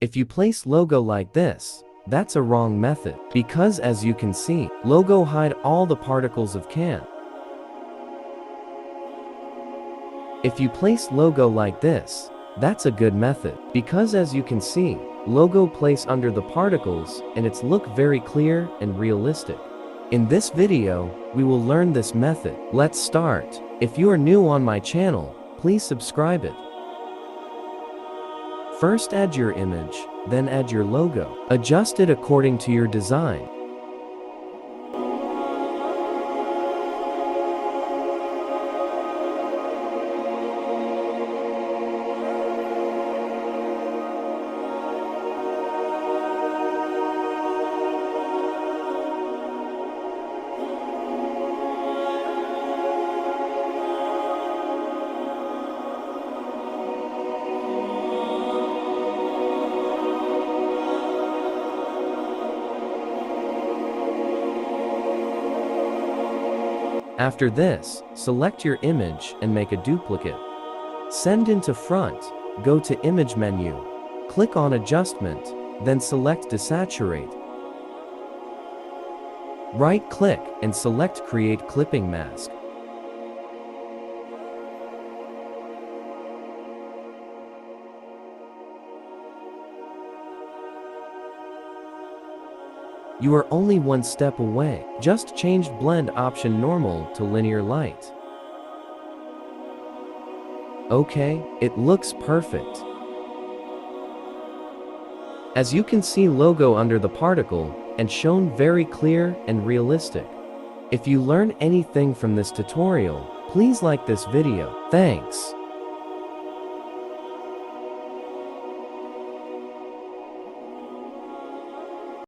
If you place logo like this, that's a wrong method, because as you can see, logo hide all the particles of can. If you place logo like this, that's a good method, because as you can see, logo place under the particles and it's look very clear and realistic. In this video, we will learn this method. Let's start. If you are new on my channel, please subscribe it. First add your image, then add your logo. Adjust it according to your design. After this, select your image and make a duplicate. Send into front, go to Image menu, click on Adjustment, then select Desaturate. Right-click and select Create Clipping Mask. You are only one step away. Just change blend option normal to linear light. Okay, it looks perfect. As you can see, logo under the particle and shown very clear and realistic. If you learn anything from this tutorial, please like this video. Thanks.